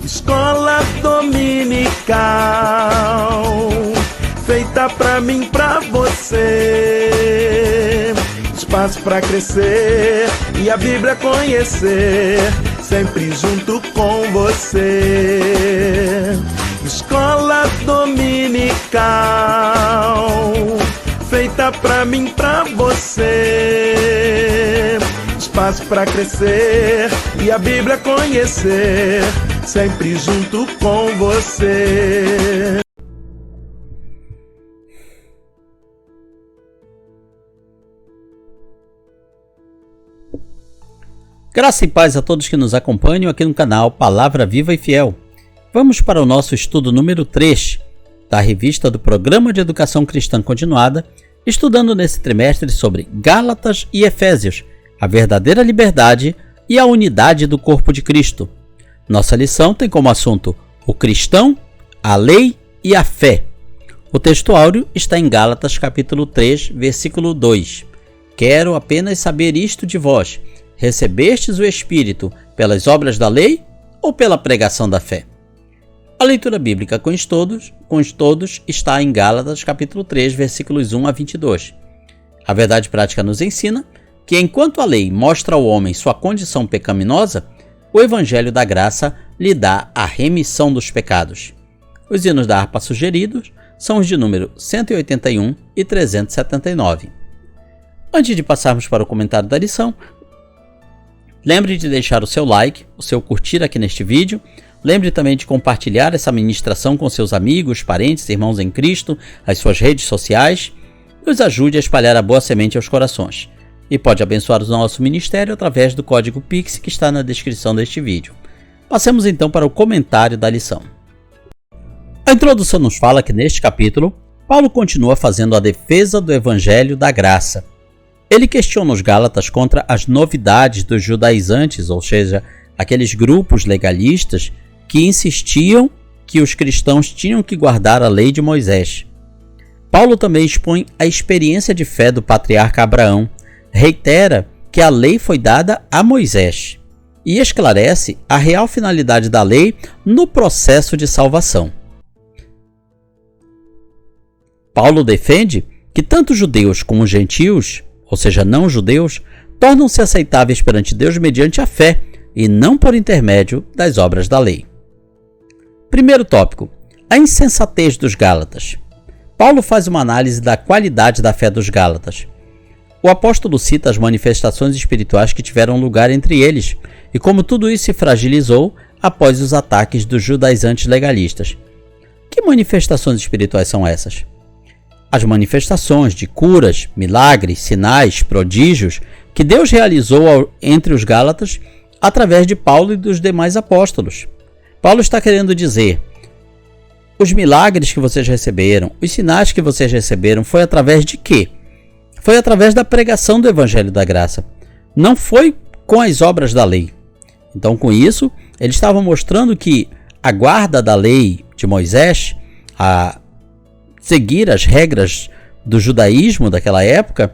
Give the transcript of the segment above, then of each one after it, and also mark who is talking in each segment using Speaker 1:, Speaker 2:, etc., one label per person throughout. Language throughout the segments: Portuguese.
Speaker 1: Escola dominical, feita pra mim, pra você. Espaço pra crescer e a Bíblia conhecer, sempre junto com você. Escola dominical, feita pra mim, pra você. Espaço pra crescer e a Bíblia conhecer, sempre junto com você.
Speaker 2: Graça e paz a todos que nos acompanham aqui no canal Palavra Viva e Fiel. Vamos para o nosso estudo número 3 da revista do Programa de Educação Cristã Continuada, estudando nesse trimestre sobre Gálatas e Efésios, a verdadeira liberdade e a unidade do corpo de Cristo. Nossa lição tem como assunto o cristão, a lei e a fé. O texto áureo está em Gálatas capítulo 3, versículo 2. Quero apenas saber isto de vós: recebestes o Espírito pelas obras da lei ou pela pregação da fé? A leitura bíblica com os todos está em Gálatas capítulo 3, versículos 1 a 22. A verdade prática nos ensina que enquanto a lei mostra ao homem sua condição pecaminosa, o Evangelho da Graça lhe dá a remissão dos pecados. Os hinos da harpa sugeridos são os de número 181 e 379. Antes de passarmos para o comentário da lição, lembre de deixar o seu like, o seu curtir aqui neste vídeo. Lembre também de compartilhar essa ministração com seus amigos, parentes, irmãos em Cristo, as suas redes sociais. Nos ajude a espalhar a boa semente aos corações. E pode abençoar o nosso ministério através do código Pix que está na descrição deste vídeo. Passemos então para o comentário da lição. A introdução nos fala que neste capítulo, Paulo continua fazendo a defesa do Evangelho da Graça. Ele questiona os Gálatas contra as novidades dos judaizantes, ou seja, aqueles grupos legalistas que insistiam que os cristãos tinham que guardar a lei de Moisés. Paulo também expõe a experiência de fé do patriarca Abraão, reitera que a lei foi dada a Moisés e esclarece a real finalidade da lei no processo de salvação. Paulo defende que tanto judeus como gentios, ou seja, não judeus, tornam-se aceitáveis perante Deus mediante a fé e não por intermédio das obras da lei. Primeiro tópico: a insensatez dos Gálatas. Paulo faz uma análise da qualidade da fé dos Gálatas. O apóstolo cita as manifestações espirituais que tiveram lugar entre eles e como tudo isso se fragilizou após os ataques dos judaizantes legalistas. Que manifestações espirituais são essas? As manifestações de curas, milagres, sinais, prodígios que Deus realizou entre os Gálatas através de Paulo e dos demais apóstolos. Paulo está querendo dizer: os milagres que vocês receberam, os sinais que vocês receberam, foi através de quê? Foi através da pregação do Evangelho da Graça. Não foi com as obras da lei. Então, com isso, eles estavam mostrando que a guarda da lei de Moisés, a seguir as regras do judaísmo daquela época,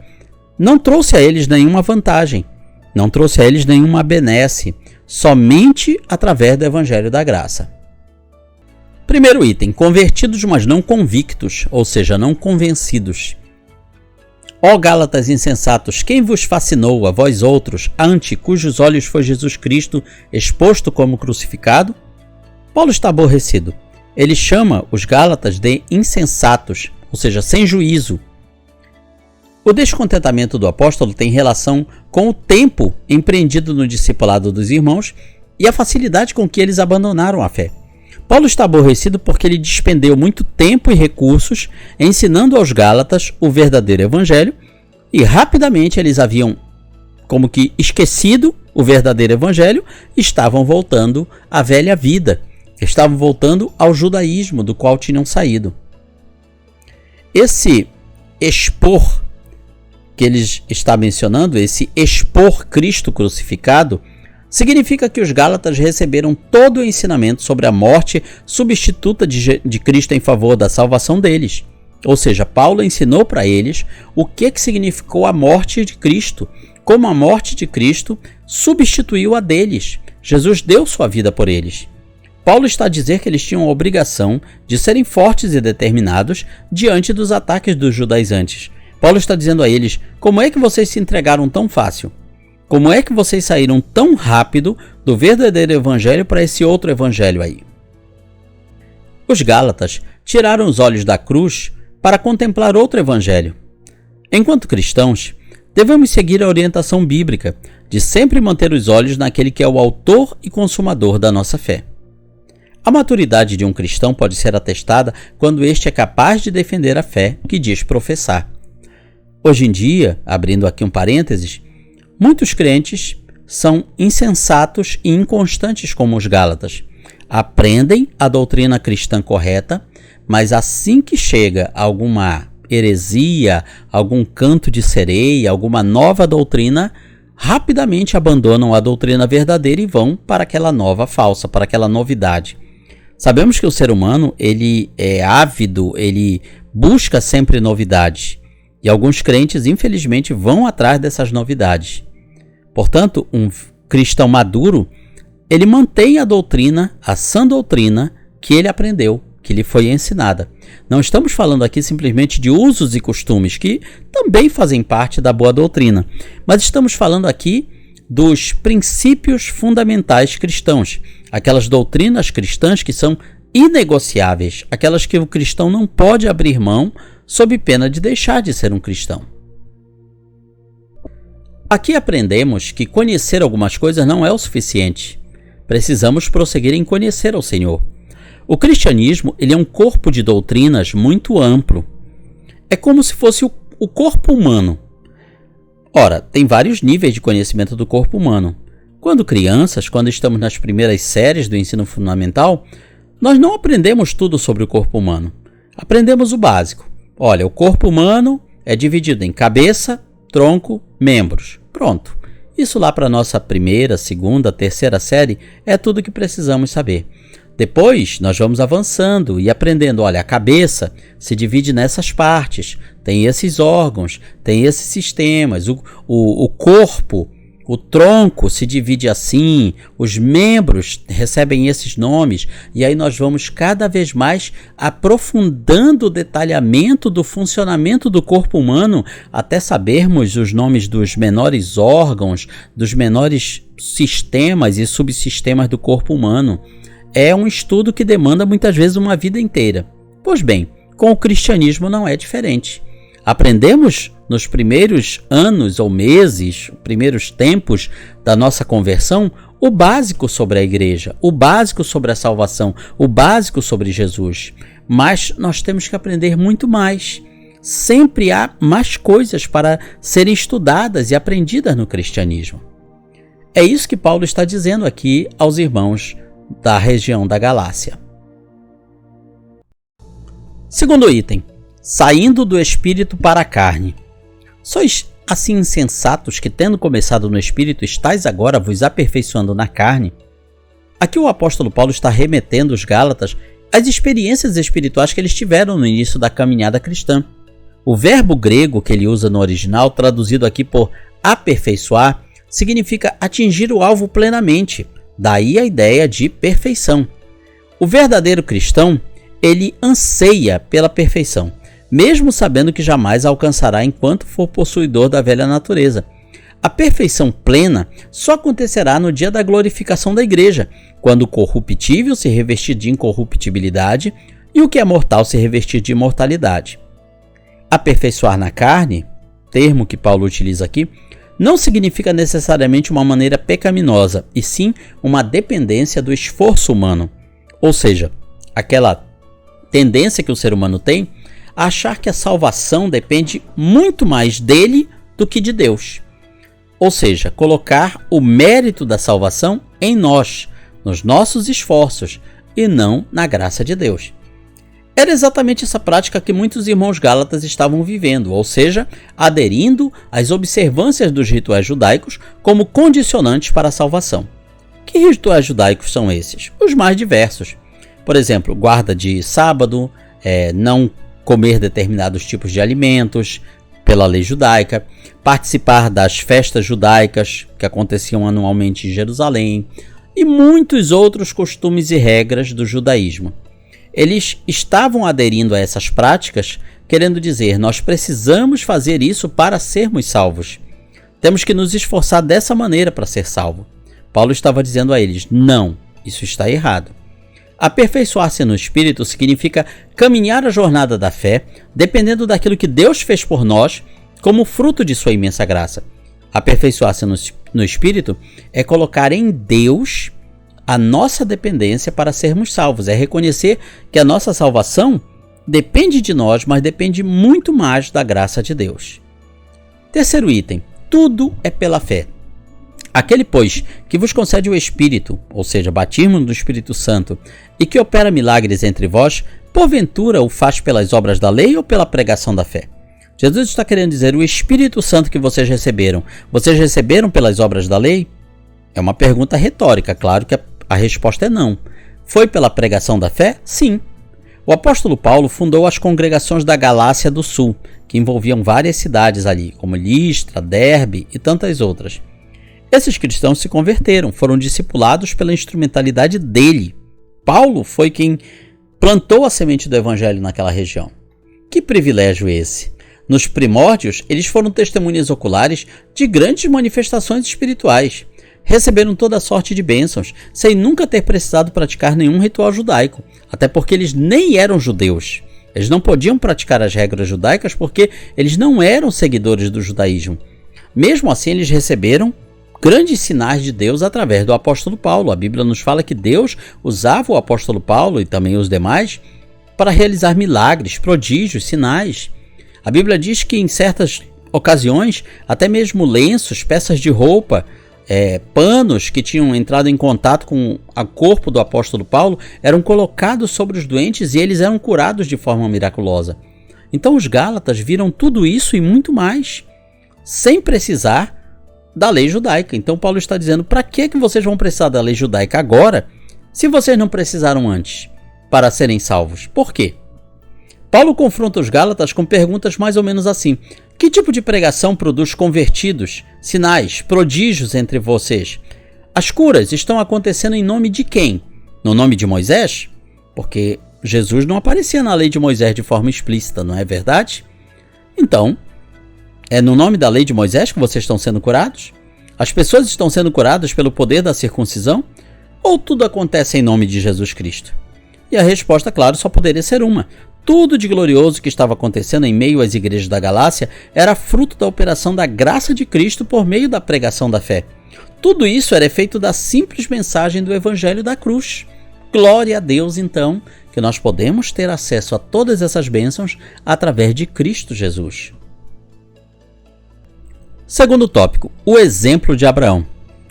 Speaker 2: não trouxe a eles nenhuma vantagem, não trouxe a eles nenhuma benesse, somente através do Evangelho da Graça. Primeiro item: convertidos, mas não convictos, ou seja, não convencidos. Ó Gálatas insensatos, quem vos fascinou, a vós outros, ante cujos olhos foi Jesus Cristo exposto como crucificado? Paulo está aborrecido. Ele chama os Gálatas de insensatos, ou seja, sem juízo. O descontentamento do apóstolo tem relação com o tempo empreendido no discipulado dos irmãos e a facilidade com que eles abandonaram a fé. Paulo está aborrecido porque ele despendeu muito tempo e recursos ensinando aos Gálatas o verdadeiro evangelho e rapidamente eles haviam como que esquecido o verdadeiro evangelho e estavam voltando à velha vida, estavam voltando ao judaísmo do qual tinham saído. Esse expor que ele está mencionando, esse expor Cristo crucificado, significa que os Gálatas receberam todo o ensinamento sobre a morte substituta de Cristo em favor da salvação deles. Ou seja, Paulo ensinou para eles o que significou a morte de Cristo, como a morte de Cristo substituiu a deles. Jesus deu sua vida por eles. Paulo está a dizer que eles tinham a obrigação de serem fortes e determinados diante dos ataques dos judaizantes. Paulo está dizendo a eles: como é que vocês se entregaram tão fácil? Como é que vocês saíram tão rápido do verdadeiro evangelho para esse outro evangelho aí? Os Gálatas tiraram os olhos da cruz para contemplar outro evangelho. Enquanto cristãos, devemos seguir a orientação bíblica de sempre manter os olhos naquele que é o autor e consumador da nossa fé. A maturidade de um cristão pode ser atestada quando este é capaz de defender a fé que diz professar. Hoje em dia, abrindo aqui um parênteses, muitos crentes são insensatos e inconstantes como os Gálatas. Aprendem a doutrina cristã correta, mas assim que chega alguma heresia, algum canto de sereia, alguma nova doutrina, rapidamente abandonam a doutrina verdadeira e vão para aquela nova falsa, para aquela novidade. Sabemos que o ser humano, ele é ávido, ele busca sempre novidades. E alguns crentes, infelizmente, vão atrás dessas novidades. Portanto, um cristão maduro, ele mantém a doutrina, a sã doutrina que ele aprendeu, que lhe foi ensinada. Não estamos falando aqui simplesmente de usos e costumes, que também fazem parte da boa doutrina, mas estamos falando aqui dos princípios fundamentais cristãos, aquelas doutrinas cristãs que são inegociáveis, aquelas que o cristão não pode abrir mão sob pena de deixar de ser um cristão. Aqui aprendemos que conhecer algumas coisas não é o suficiente. Precisamos prosseguir em conhecer ao Senhor. O cristianismo, ele é um corpo de doutrinas muito amplo. É como se fosse o corpo humano. Ora, tem vários níveis de conhecimento do corpo humano. Quando crianças, quando estamos nas primeiras séries do ensino fundamental, nós não aprendemos tudo sobre o corpo humano. Aprendemos o básico. Olha, o corpo humano é dividido em cabeça, tronco, membros. Pronto. Isso lá para a nossa primeira, segunda, terceira série é tudo que precisamos saber. Depois nós vamos avançando e aprendendo. Olha, a cabeça se divide nessas partes, tem esses órgãos, tem esses sistemas, o corpo, o tronco se divide assim, os membros recebem esses nomes, e aí nós vamos cada vez mais aprofundando o detalhamento do funcionamento do corpo humano até sabermos os nomes dos menores órgãos, dos menores sistemas e subsistemas do corpo humano. É um estudo que demanda muitas vezes uma vida inteira. Pois bem, com o cristianismo não é diferente. Aprendemos nos primeiros anos ou meses, primeiros tempos da nossa conversão, o básico sobre a igreja, o básico sobre a salvação, o básico sobre Jesus. Mas nós temos que aprender muito mais. Sempre há mais coisas para serem estudadas e aprendidas no cristianismo. É isso que Paulo está dizendo aqui aos irmãos da região da Galácia. Segundo item, saindo do espírito para a carne. Sois assim insensatos que, tendo começado no espírito, estáis agora vos aperfeiçoando na carne? Aqui o apóstolo Paulo está remetendo os Gálatas às experiências espirituais que eles tiveram no início da caminhada cristã. O verbo grego que ele usa no original, traduzido aqui por aperfeiçoar, significa atingir o alvo plenamente. Daí a ideia de perfeição. O verdadeiro cristão, ele anseia pela perfeição, mesmo sabendo que jamais alcançará enquanto for possuidor da velha natureza. A perfeição plena só acontecerá no dia da glorificação da igreja, quando o corruptível se revestir de incorruptibilidade e o que é mortal se revestir de imortalidade. Aperfeiçoar na carne, termo que Paulo utiliza aqui, não significa necessariamente uma maneira pecaminosa, e sim uma dependência do esforço humano. Ou seja, aquela tendência que o ser humano tem a achar que a salvação depende muito mais dele do que de Deus. Ou seja, colocar o mérito da salvação em nós, nos nossos esforços, e não na graça de Deus. Era exatamente essa prática que muitos irmãos gálatas estavam vivendo, ou seja, aderindo às observâncias dos rituais judaicos como condicionantes para a salvação. Que rituais judaicos são esses? Os mais diversos. Por exemplo, guarda de sábado, não comer determinados tipos de alimentos pela lei judaica, participar das festas judaicas que aconteciam anualmente em Jerusalém, e muitos outros costumes e regras do judaísmo. Eles estavam aderindo a essas práticas, querendo dizer, nós precisamos fazer isso para sermos salvos. Temos que nos esforçar dessa maneira para ser salvo. Paulo estava dizendo a eles, não, isso está errado. Aperfeiçoar-se no Espírito significa caminhar a jornada da fé, dependendo daquilo que Deus fez por nós, como fruto de sua imensa graça. Aperfeiçoar-se no Espírito é colocar em Deus a nossa dependência para sermos salvos. É reconhecer que a nossa salvação depende de nós, mas depende muito mais da graça de Deus. Terceiro item, tudo é pela fé. Aquele, pois, que vos concede o Espírito, ou seja, batismo do Espírito Santo, e que opera milagres entre vós, porventura o faz pelas obras da lei ou pela pregação da fé? Jesus está querendo dizer, o Espírito Santo que vocês receberam pelas obras da lei? É uma pergunta retórica, claro que a resposta é não. Foi pela pregação da fé? Sim. O apóstolo Paulo fundou as congregações da Galácia do Sul, que envolviam várias cidades ali, como Listra, Derbe e tantas outras. Esses cristãos se converteram, foram discipulados pela instrumentalidade dele. Paulo foi quem plantou a semente do evangelho naquela região. Que privilégio esse! Nos primórdios, eles foram testemunhas oculares de grandes manifestações espirituais. Receberam toda sorte de bênçãos, sem nunca ter precisado praticar nenhum ritual judaico, até porque eles nem eram judeus. Eles não podiam praticar as regras judaicas porque eles não eram seguidores do judaísmo. Mesmo assim, eles receberam grandes sinais de Deus através do apóstolo Paulo. A Bíblia nos fala que Deus usava o apóstolo Paulo e também os demais para realizar milagres, prodígios, sinais. A Bíblia diz que em certas ocasiões, até mesmo lenços, peças de roupa, panos que tinham entrado em contato com o corpo do apóstolo Paulo eram colocados sobre os doentes e eles eram curados de forma miraculosa. Então os Gálatas viram tudo isso e muito mais, sem precisar da lei judaica. Então Paulo está dizendo, para que vocês vão precisar da lei judaica agora, se vocês não precisaram antes, para serem salvos? Por quê? Paulo confronta os Gálatas com perguntas mais ou menos assim: que tipo de pregação produz convertidos, sinais, prodígios entre vocês? As curas estão acontecendo em nome de quem? No nome de Moisés? Porque Jesus não aparecia na lei de Moisés de forma explícita, não é verdade? Então, é no nome da lei de Moisés que vocês estão sendo curados? As pessoas estão sendo curadas pelo poder da circuncisão? Ou tudo acontece em nome de Jesus Cristo? E a resposta, claro, só poderia ser uma. Tudo de glorioso que estava acontecendo em meio às igrejas da Galácia era fruto da operação da graça de Cristo por meio da pregação da fé. Tudo isso era efeito da simples mensagem do Evangelho da cruz. Glória a Deus, então, que nós podemos ter acesso a todas essas bênçãos através de Cristo Jesus. Segundo tópico, o exemplo de Abraão.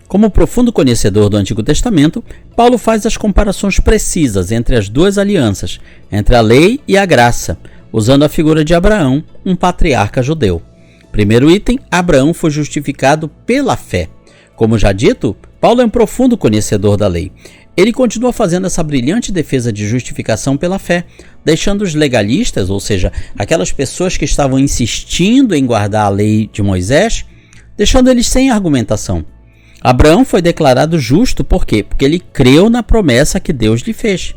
Speaker 2: Como profundo conhecedor do Antigo Testamento, Paulo faz as comparações precisas entre as duas alianças, entre a lei e a graça, usando a figura de Abraão, um patriarca judeu. Primeiro item, Abraão foi justificado pela fé. Como já dito, Paulo é um profundo conhecedor da lei. Ele continua fazendo essa brilhante defesa de justificação pela fé, deixando os legalistas, ou seja, aquelas pessoas que estavam insistindo em guardar a lei de Moisés, deixando eles sem argumentação. Abraão foi declarado justo por quê? Porque ele creu na promessa que Deus lhe fez.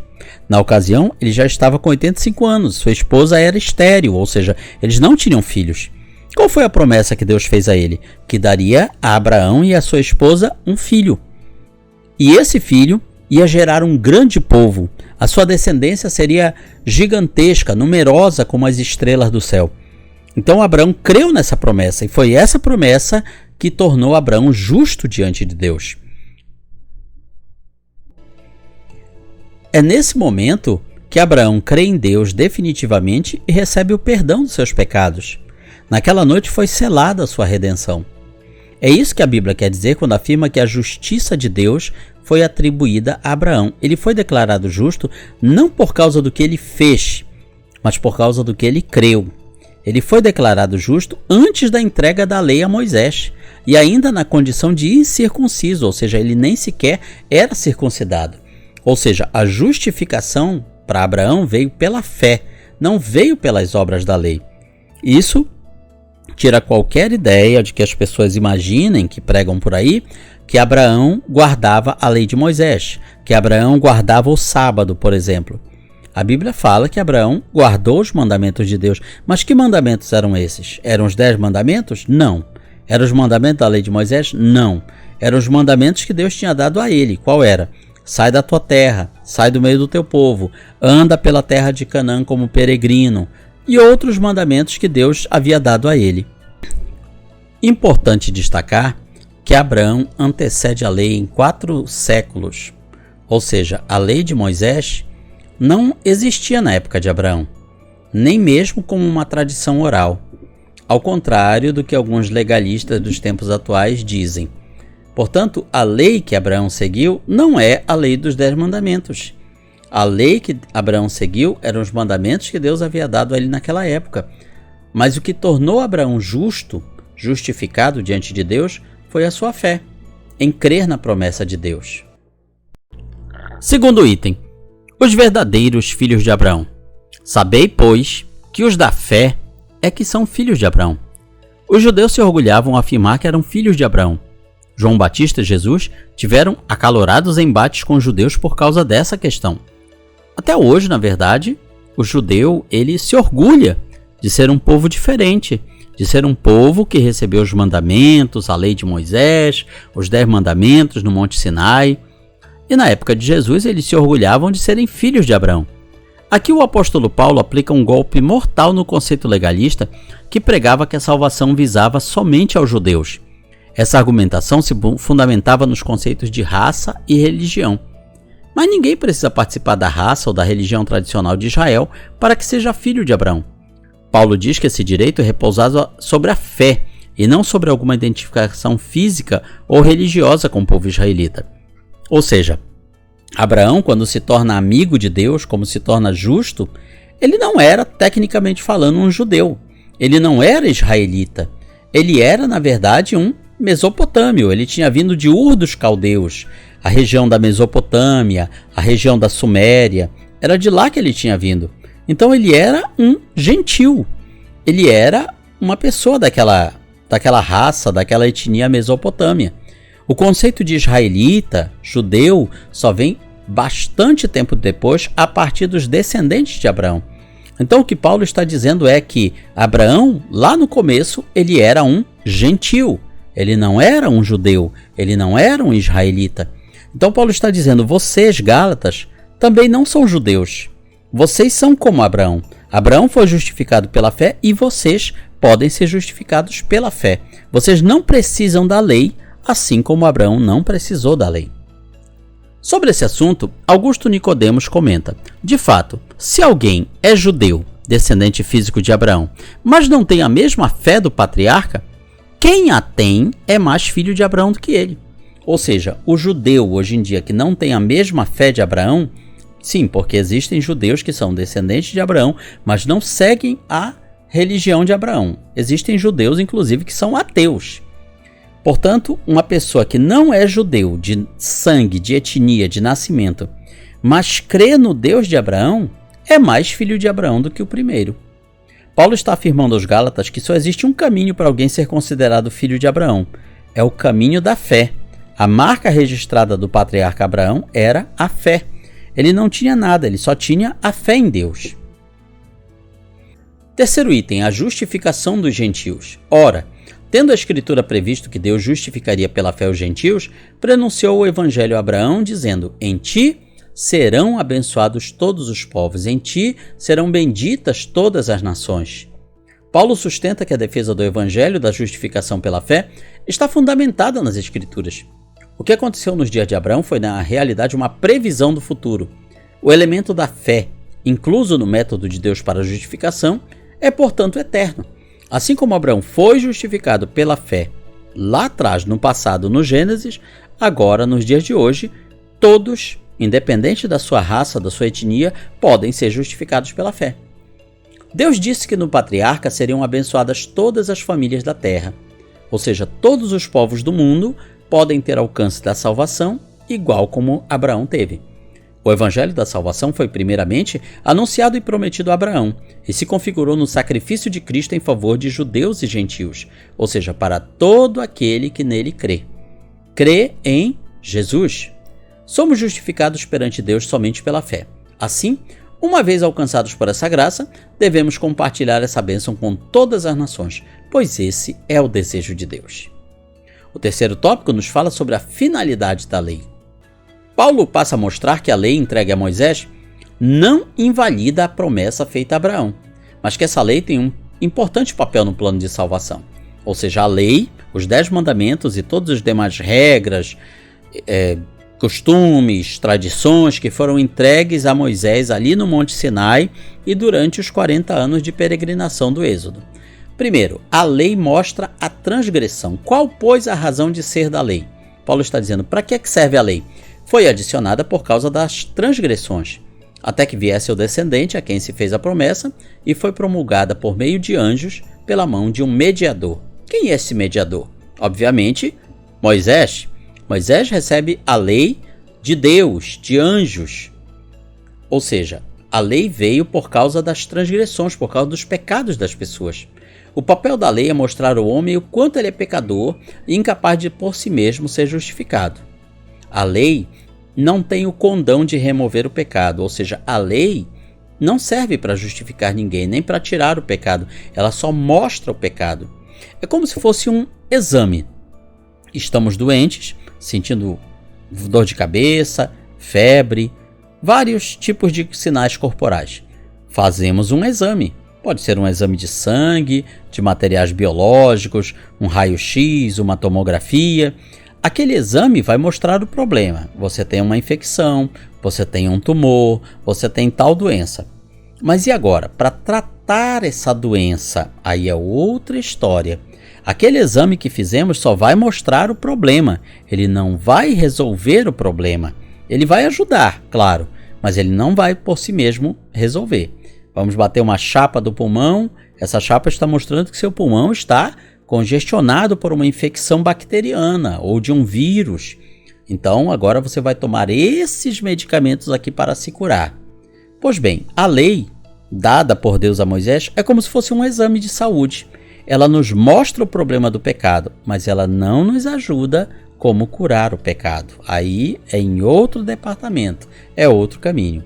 Speaker 2: Na ocasião, ele já estava com 85 anos, sua esposa era estéril, ou seja, eles não tinham filhos. Qual foi a promessa que Deus fez a ele? Que daria a Abraão e a sua esposa um filho. E esse filho ia gerar um grande povo. A sua descendência seria gigantesca, numerosa como as estrelas do céu. Então Abraão creu nessa promessa, e foi essa promessa que tornou Abraão justo diante de Deus. É nesse momento que Abraão crê em Deus definitivamente e recebe o perdão dos seus pecados. Naquela noite foi selada a sua redenção. É isso que a Bíblia quer dizer quando afirma que a justiça de Deus foi atribuída a Abraão. Ele foi declarado justo não por causa do que ele fez, mas por causa do que ele creu. Ele foi declarado justo antes da entrega da lei a Moisés e ainda na condição de incircunciso, ou seja, ele nem sequer era circuncidado. Ou seja, a justificação para Abraão veio pela fé, não veio pelas obras da lei. Isso tira qualquer ideia de que as pessoas imaginem, que pregam por aí, que Abraão guardava a lei de Moisés, que Abraão guardava o sábado, por exemplo. A Bíblia fala que Abraão guardou os mandamentos de Deus. Mas que mandamentos eram esses? Eram os 10 mandamentos? Não. Eram os mandamentos da lei de Moisés? Não. Eram os mandamentos que Deus tinha dado a ele. Qual era? Sai da tua terra, sai do meio do teu povo, anda pela terra de Canaã como peregrino, e outros mandamentos que Deus havia dado a ele. Importante destacar que Abraão antecede a lei em 4 séculos, ou seja, a lei de Moisés não existia na época de Abraão, nem mesmo como uma tradição oral, ao contrário do que alguns legalistas dos tempos atuais dizem. Portanto, a lei que Abraão seguiu não é a lei dos 10 mandamentos. A lei que Abraão seguiu eram os mandamentos que Deus havia dado a ele naquela época. Mas o que tornou Abraão justificado diante de Deus, foi a sua fé, em crer na promessa de Deus. Segundo item, os verdadeiros filhos de Abraão. Sabei, pois, que os da fé é que são filhos de Abraão. Os judeus se orgulhavam ao afirmar que eram filhos de Abraão. João Batista e Jesus tiveram acalorados embates com os judeus por causa dessa questão. Até hoje, na verdade, o judeu ele se orgulha de ser um povo diferente, de ser um povo que recebeu os mandamentos, a lei de Moisés, os 10 mandamentos no Monte Sinai. E na época de Jesus, eles se orgulhavam de serem filhos de Abraão. Aqui o apóstolo Paulo aplica um golpe mortal no conceito legalista que pregava que a salvação visava somente aos judeus. Essa argumentação se fundamentava nos conceitos de raça e religião. Mas ninguém precisa participar da raça ou da religião tradicional de Israel para que seja filho de Abraão. Paulo diz que esse direito repousava sobre a fé e não sobre alguma identificação física ou religiosa com o povo israelita. Ou seja, Abraão, quando se torna amigo de Deus, como se torna justo, ele não era, tecnicamente falando, um judeu. Ele não era israelita. Ele era, na verdade, um mesopotâmio. Ele tinha vindo de Ur dos Caldeus, a região da Mesopotâmia, a região da Suméria. Era de lá que ele tinha vindo. Então ele era um gentil. Ele era uma pessoa daquela raça, daquela etnia mesopotâmia. O conceito de israelita, judeu, só vem bastante tempo depois, a partir dos descendentes de Abraão. Então o que Paulo está dizendo é que Abraão, lá no começo, ele era um gentil. Ele não era um judeu, ele não era um israelita. Então Paulo está dizendo, vocês, Gálatas, também não são judeus. Vocês são como Abraão. Abraão foi justificado pela fé e vocês podem ser justificados pela fé. Vocês não precisam da lei, assim como Abraão não precisou da lei. Sobre esse assunto, Augusto Nicodemos comenta: de fato, se alguém é judeu, descendente físico de Abraão, mas não tem a mesma fé do patriarca, quem a tem é mais filho de Abraão do que ele. Ou seja, o judeu hoje em dia que não tem a mesma fé de Abraão, sim, porque existem judeus que são descendentes de Abraão, mas não seguem a religião de Abraão. Existem judeus, inclusive, que são ateus. Portanto, uma pessoa que não é judeu de sangue, de etnia, de nascimento, mas crê no Deus de Abraão, é mais filho de Abraão do que o primeiro. Paulo está afirmando aos Gálatas que só existe um caminho para alguém ser considerado filho de Abraão. É o caminho da fé. A marca registrada do patriarca Abraão era a fé. Ele não tinha nada, ele só tinha a fé em Deus. Terceiro item, a justificação dos gentios. Ora, tendo a Escritura previsto que Deus justificaria pela fé os gentios, prenunciou o Evangelho a Abraão, dizendo: em ti serão abençoados todos os povos, em ti serão benditas todas as nações. Paulo sustenta que a defesa do Evangelho da justificação pela fé está fundamentada nas Escrituras. O que aconteceu nos dias de Abraão foi, na realidade, uma previsão do futuro. O elemento da fé, incluso no método de Deus para a justificação, é, portanto, eterno. Assim como Abraão foi justificado pela fé lá atrás, no passado, no Gênesis, agora, nos dias de hoje, todos, independente da sua raça, da sua etnia, podem ser justificados pela fé. Deus disse que no patriarca seriam abençoadas todas as famílias da terra, ou seja, todos os povos do mundo podem ter alcance da salvação, igual como Abraão teve. O evangelho da salvação foi primeiramente anunciado e prometido a Abraão e se configurou no sacrifício de Cristo em favor de judeus e gentios, ou seja, para todo aquele que nele crê. Crê em Jesus. Somos justificados perante Deus somente pela fé. Assim, uma vez alcançados por essa graça, devemos compartilhar essa bênção com todas as nações, pois esse é o desejo de Deus. O terceiro tópico nos fala sobre a finalidade da lei. Paulo passa a mostrar que a lei entregue a Moisés não invalida a promessa feita a Abraão, mas que essa lei tem um importante papel no plano de salvação. Ou seja, a lei, os 10 mandamentos e todas as demais regras, costumes, tradições que foram entregues a Moisés ali no Monte Sinai e durante os 40 anos de peregrinação do Êxodo. Primeiro, a lei mostra a transgressão. Qual, pois, a razão de ser da lei? Paulo está dizendo, para que serve a lei? Foi adicionada por causa das transgressões, até que viesse o descendente a quem se fez a promessa e foi promulgada por meio de anjos pela mão de um mediador. Quem é esse mediador? Obviamente, Moisés. Moisés recebe a lei de Deus, de anjos. Ou seja, a lei veio por causa das transgressões, por causa dos pecados das pessoas. O papel da lei é mostrar ao homem o quanto ele é pecador e incapaz de por si mesmo ser justificado. A lei não tem o condão de remover o pecado, ou seja, a lei não serve para justificar ninguém, nem para tirar o pecado, ela só mostra o pecado. É como se fosse um exame. Estamos doentes, sentindo dor de cabeça, febre, vários tipos de sinais corporais. Fazemos um exame. Pode ser um exame de sangue, de materiais biológicos, um raio-x, uma tomografia. Aquele exame vai mostrar o problema. Você tem uma infecção, você tem um tumor, você tem tal doença. Mas e agora? Para tratar essa doença, aí é outra história. Aquele exame que fizemos só vai mostrar o problema. Ele não vai resolver o problema. Ele vai ajudar, claro, mas ele não vai por si mesmo resolver. Vamos bater uma chapa do pulmão. Essa chapa está mostrando que seu pulmão está congestionado por uma infecção bacteriana ou de um vírus. Então, agora você vai tomar esses medicamentos aqui para se curar. Pois bem, a lei dada por Deus a Moisés é como se fosse um exame de saúde. Ela nos mostra o problema do pecado, mas ela não nos ajuda como curar o pecado. Aí é em outro departamento, é outro caminho.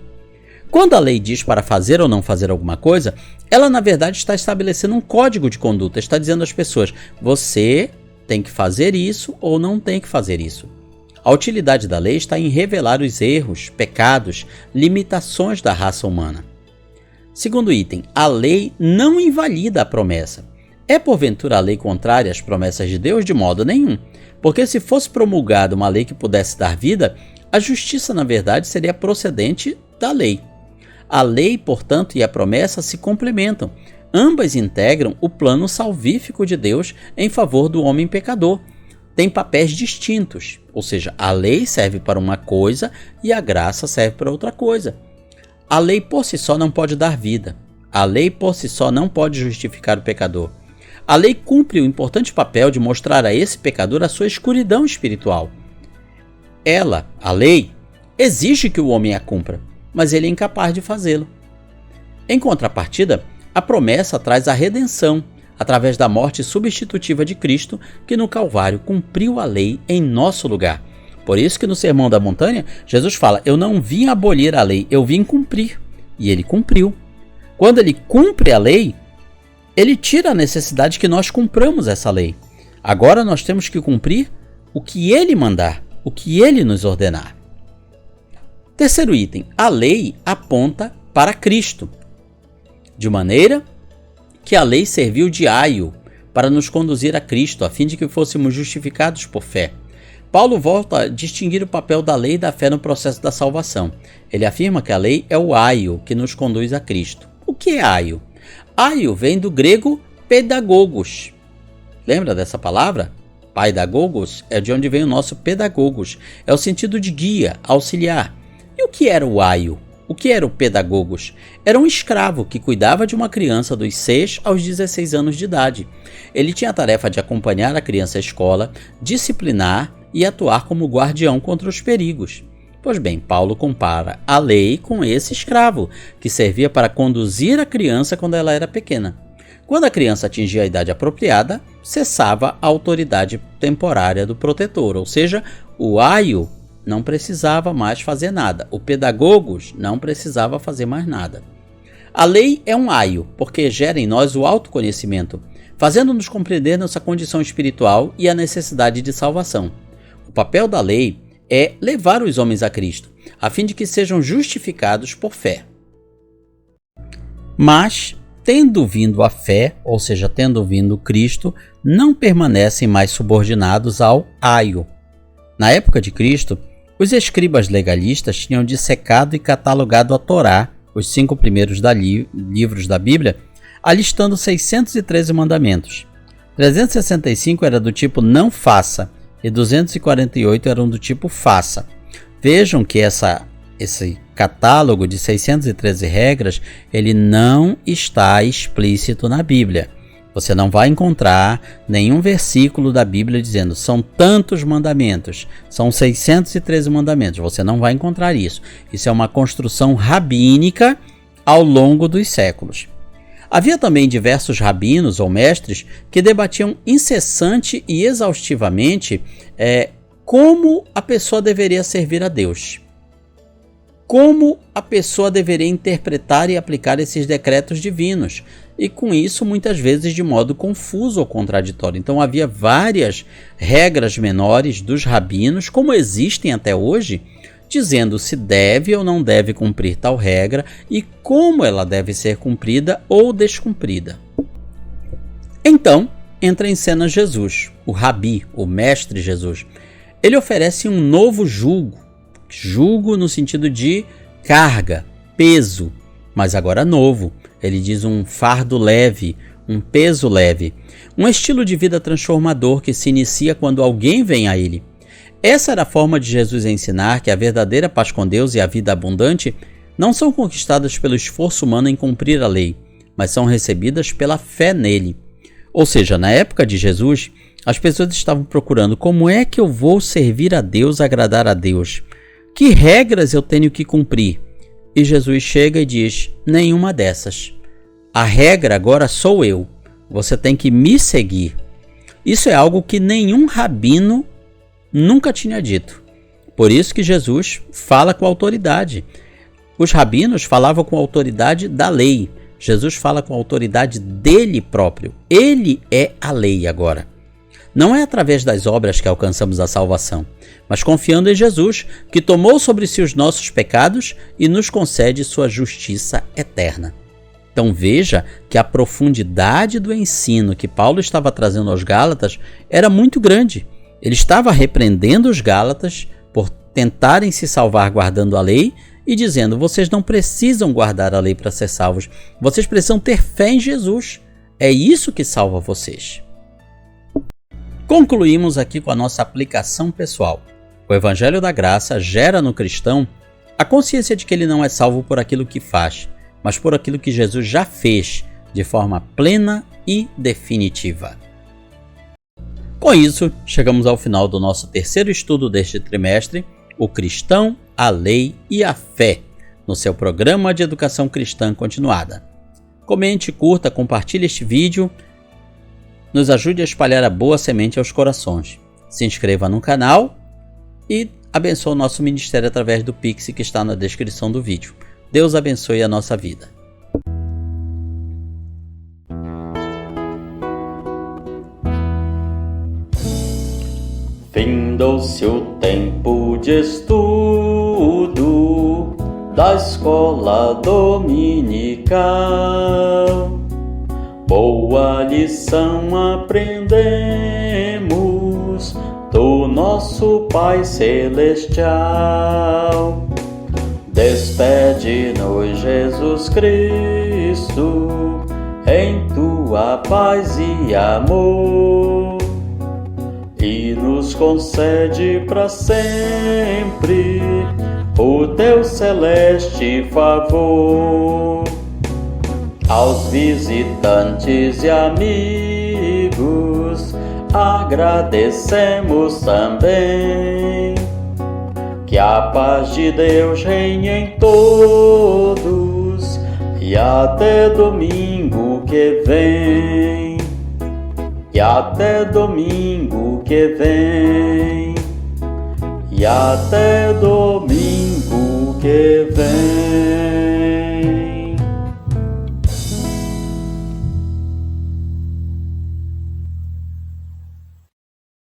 Speaker 2: Quando a lei diz para fazer ou não fazer alguma coisa, ela na verdade está estabelecendo um código de conduta, está dizendo às pessoas, você tem que fazer isso ou não tem que fazer isso. A utilidade da lei está em revelar os erros, pecados, limitações da raça humana. Segundo item, a lei não invalida a promessa. É porventura a lei contrária às promessas de Deus? De modo nenhum, porque se fosse promulgada uma lei que pudesse dar vida, a justiça na verdade seria procedente da lei. A lei, portanto, e a promessa se complementam. Ambas integram o plano salvífico de Deus em favor do homem pecador. Têm papéis distintos, ou seja, a lei serve para uma coisa e a graça serve para outra coisa. A lei por si só não pode dar vida. A lei por si só não pode justificar o pecador. A lei cumpre o importante papel de mostrar a esse pecador a sua escuridão espiritual. Ela, a lei, exige que o homem a cumpra, mas ele é incapaz de fazê-lo. Em contrapartida, a promessa traz a redenção, através da morte substitutiva de Cristo, que no Calvário cumpriu a lei em nosso lugar. Por isso que no Sermão da Montanha, Jesus fala, eu não vim abolir a lei, eu vim cumprir. E ele cumpriu. Quando ele cumpre a lei, ele tira a necessidade que nós cumpramos essa lei. Agora nós temos que cumprir o que ele mandar, o que ele nos ordenar. Terceiro item, a lei aponta para Cristo, de maneira que a lei serviu de aio para nos conduzir a Cristo, a fim de que fôssemos justificados por fé. Paulo volta a distinguir o papel da lei e da fé no processo da salvação. Ele afirma que a lei é o aio que nos conduz a Cristo. O que é aio? Aio vem do grego pedagogos. Lembra dessa palavra? Paidagogos é de onde vem o nosso pedagogos. É o sentido de guia, auxiliar. E o que era o aio? O que era o pedagogos? Era um escravo que cuidava de uma criança dos 6 aos 16 anos de idade. Ele tinha a tarefa de acompanhar a criança à escola, disciplinar e atuar como guardião contra os perigos. Pois bem, Paulo compara a lei com esse escravo, que servia para conduzir a criança quando ela era pequena. Quando a criança atingia a idade apropriada, cessava a autoridade temporária do protetor, ou seja, o aio não precisava mais fazer nada, o pedagogos não precisava fazer mais nada. A lei é um aio, porque gera em nós o autoconhecimento, fazendo-nos compreender nossa condição espiritual e a necessidade de salvação. O papel da lei é levar os homens a Cristo, a fim de que sejam justificados por fé. Mas, tendo vindo a fé, ou seja, tendo vindo Cristo, não permanecem mais subordinados ao aio. Na época de Cristo, os escribas legalistas tinham dissecado e catalogado a Torá, os 5 primeiros livros da Bíblia, alistando 613 mandamentos. 365 era do tipo não faça e 248 eram do tipo faça. Vejam que esse catálogo de 613 regras, ele não está explícito na Bíblia. Você não vai encontrar nenhum versículo da Bíblia dizendo são tantos mandamentos, são 613 mandamentos. Você não vai encontrar isso. Isso é uma construção rabínica ao longo dos séculos. Havia também diversos rabinos ou mestres que debatiam incessante e exaustivamente como a pessoa deveria servir a Deus. Como a pessoa deveria interpretar e aplicar esses decretos divinos. E com isso, muitas vezes, de modo confuso ou contraditório. Então, havia várias regras menores dos rabinos, como existem até hoje, dizendo se deve ou não deve cumprir tal regra e como ela deve ser cumprida ou descumprida. Então, entra em cena Jesus, o Rabi, o Mestre Jesus. Ele oferece um novo jugo no sentido de carga, peso, mas agora novo. Ele diz um fardo leve, um peso leve, um estilo de vida transformador que se inicia quando alguém vem a ele. Essa era a forma de Jesus ensinar que a verdadeira paz com Deus e a vida abundante não são conquistadas pelo esforço humano em cumprir a lei, mas são recebidas pela fé nele. Ou seja, na época de Jesus, as pessoas estavam procurando como é que eu vou servir a Deus, agradar a Deus? Que regras eu tenho que cumprir? E Jesus chega e diz, nenhuma dessas. A regra agora sou eu. Você tem que me seguir. Isso é algo que nenhum rabino nunca tinha dito. Por isso que Jesus fala com autoridade. Os rabinos falavam com a autoridade da lei. Jesus fala com a autoridade dele próprio. Ele é a lei agora. Não é através das obras que alcançamos a salvação, mas confiando em Jesus, que tomou sobre si os nossos pecados e nos concede sua justiça eterna. Então veja que a profundidade do ensino que Paulo estava trazendo aos Gálatas era muito grande. Ele estava repreendendo os Gálatas por tentarem se salvar guardando a lei e dizendo, vocês não precisam guardar a lei para ser salvos, vocês precisam ter fé em Jesus. É isso que salva vocês. Concluímos aqui com a nossa aplicação pessoal. O Evangelho da Graça gera no cristão a consciência de que ele não é salvo por aquilo que faz, mas por aquilo que Jesus já fez de forma plena e definitiva. Com isso, chegamos ao final do nosso terceiro estudo deste trimestre, O Cristão, a Lei e a Fé, no seu programa de Educação Cristã Continuada. Comente, curta, compartilhe este vídeo, nos ajude a espalhar a boa semente aos corações. Se inscreva no canal e abençoe o nosso ministério através do Pix que está na descrição do vídeo. Deus abençoe a nossa vida.
Speaker 3: Findou-se o tempo de estudo da escola dominical. Boa lição aprendemos do nosso Pai Celestial. Despede-nos, Jesus Cristo, em tua paz e amor, e nos concede para sempre o teu celeste favor. Aos visitantes e amigos agradecemos também Que a paz de Deus reine em todos, e até domingo que vem. E até domingo que vem. E até domingo que vem.